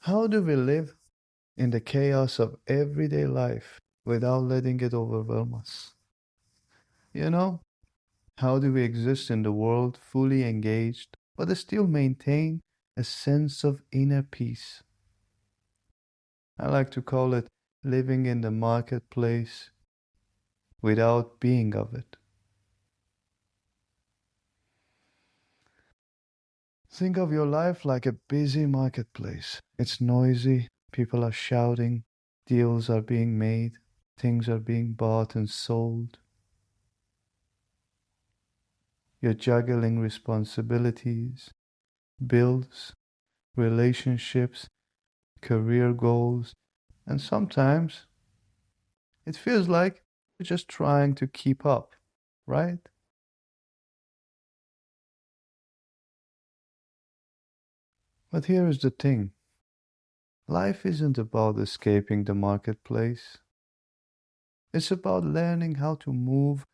How do we live in the chaos of everyday life without letting it overwhelm us? You know, how do we exist in the world fully engaged, but still maintain a sense of inner peace? I like to call it living in the marketplace without being of it. Think of your life like a busy marketplace. It's noisy, people are shouting, deals are being made, things are being bought and sold. You're juggling responsibilities, bills, relationships, career goals, and sometimes it feels like you're just trying to keep up, right? But here is the thing, life isn't about escaping the marketplace. It's about learning how to move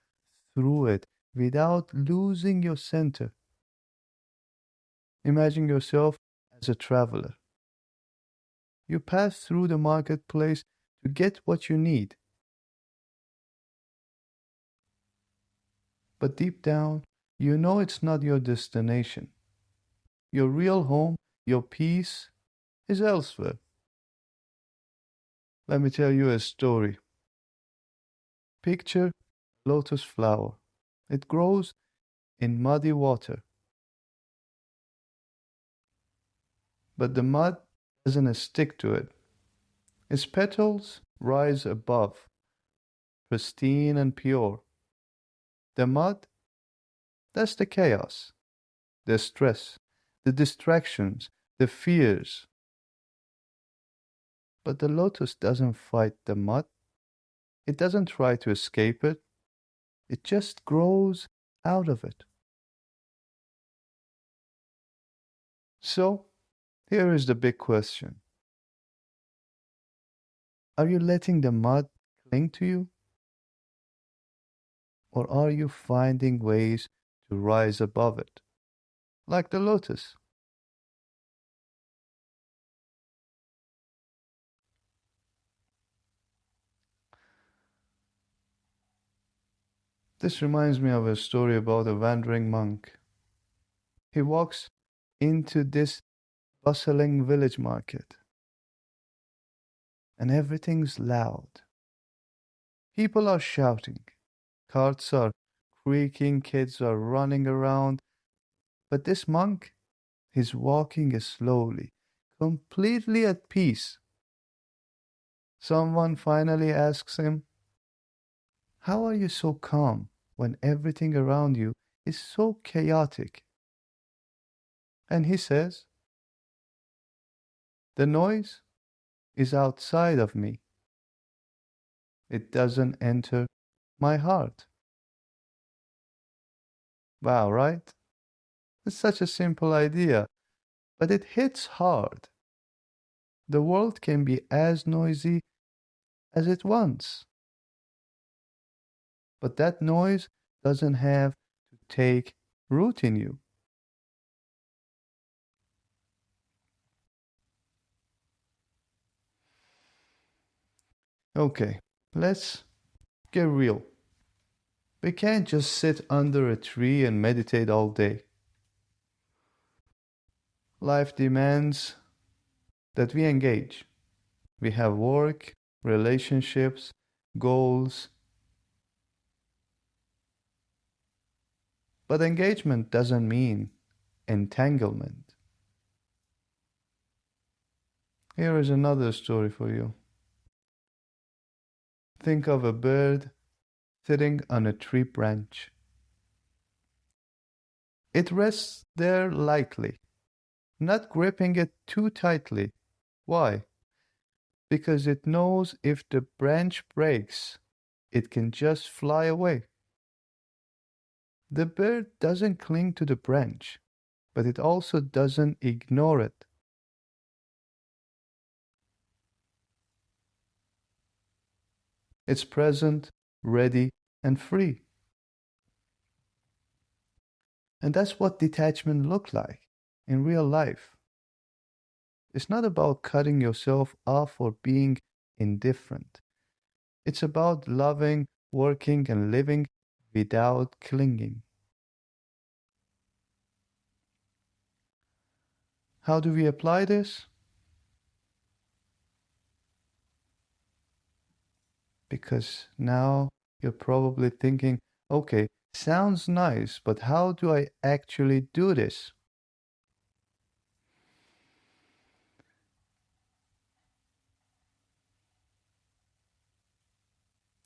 through it without losing your center. Imagine yourself as a traveler. You pass through the marketplace to get what you need, but deep down, you know it's not your destination. Your real home, your peace, is elsewhere. Let me tell you a story. Picture a lotus flower. It grows in muddy water, but the mud doesn't stick to it. Its petals rise above, pristine and pure. The mud, that's the chaos, the stress, the distractions, the fears. But the lotus doesn't fight the mud. It doesn't try to escape it. It just grows out of it. So, here is the big question. Are you letting the mud cling to you? Or are you finding ways to rise above it? Like the lotus. This reminds me of a story about a wandering monk. He walks into this bustling village market, and everything's loud. People are shouting, carts are creaking, kids are running around, but this monk, he's walking slowly, completely at peace. Someone finally asks him, "How are you so calm when everything around you is so chaotic?" And he says, "The noise is outside of me. It doesn't enter my heart." Wow, right? It's such a simple idea, but it hits hard. The world can be as noisy as it wants, but that noise doesn't have to take root in you. Okay, let's get real. We can't just sit under a tree and meditate all day. Life demands that we engage. We have work, relationships, goals, but engagement doesn't mean entanglement. Here is another story for you. Think of a bird sitting on a tree branch. It rests there lightly, not gripping it too tightly. Why? Because it knows if the branch breaks, it can just fly away. The bird doesn't cling to the branch, but it also doesn't ignore it. It's present, ready, and free. And that's what detachment looks like in real life. It's not about cutting yourself off or being indifferent. It's about loving, working, and living without clinging. How do we apply this? Because now you're probably thinking, okay, sounds nice, but how do I actually do this?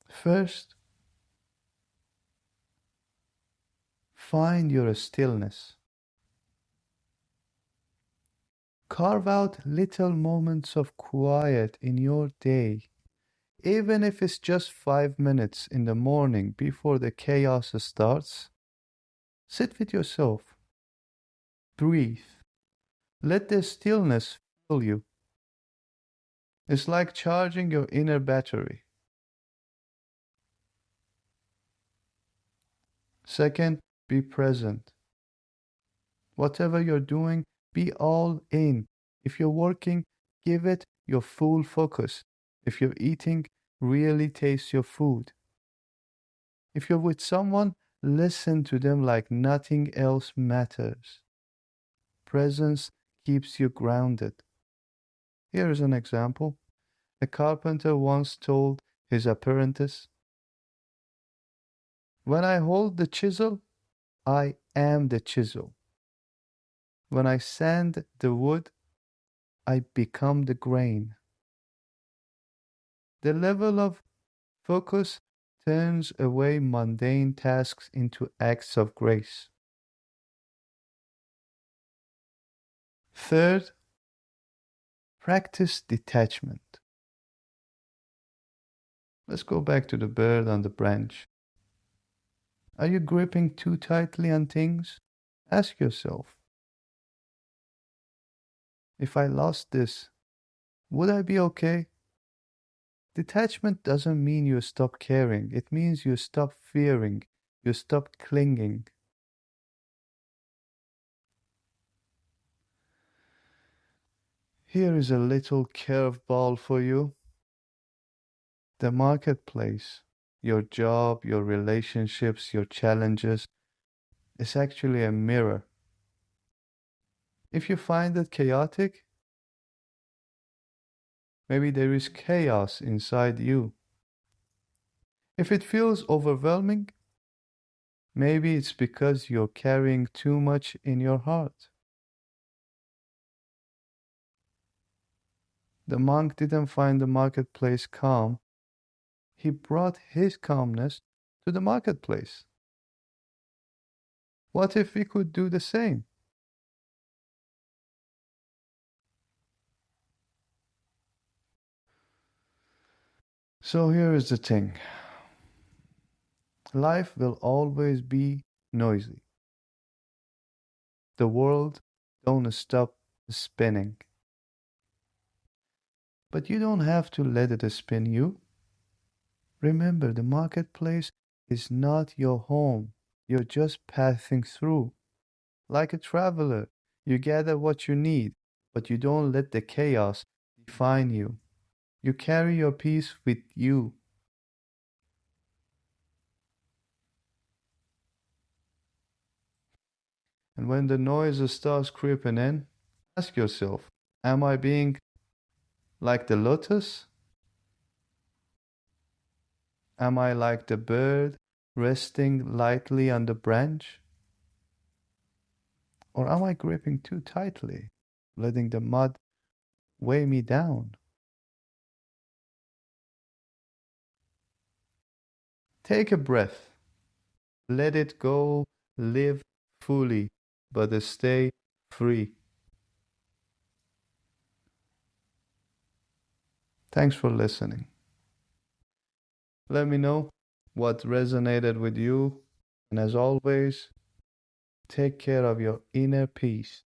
First, find your stillness. Carve out little moments of quiet in your day, even if it's just 5 minutes in the morning before the chaos starts. Sit with yourself, breathe, let the stillness fill you. It's like charging your inner battery. Second, be present. Whatever you're doing, be all in. If you're working, give it your full focus. If you're eating, really taste your food. If you're with someone, listen to them like nothing else matters. Presence keeps you grounded. Here is an example. A carpenter once told his apprentice, "When I hold the chisel, I am the chisel. When I sand the wood, I become the grain." The level of focus turns away mundane tasks into acts of grace. Third, practice detachment. Let's go back to the bird on the branch. Are you gripping too tightly on things? Ask yourself, if I lost this, would I be okay? Detachment doesn't mean you stop caring. It means you stop fearing. You stop clinging. Here is a little curveball for you. The marketplace, your job, your relationships, your challenges, is actually a mirror. If you find it chaotic, maybe there is chaos inside you. If it feels overwhelming, maybe it's because you're carrying too much in your heart. The monk didn't find the marketplace calm. He brought his calmness to the marketplace. What if we could do the same? So here is the thing. Life will always be noisy. The world don't stop spinning. But you don't have to let it spin you. Remember, the marketplace is not your home. You're just passing through. Like a traveler, you gather what you need, but you don't let the chaos define you. You carry your peace with you. And when the noise starts creeping in, ask yourself, am I being like the lotus? Am I like the bird resting lightly on the branch? Or am I gripping too tightly, letting the mud weigh me down? Take a breath. Let it go. Live fully, but stay free. Thanks for listening. Let me know what resonated with you. And as always, take care of your inner peace.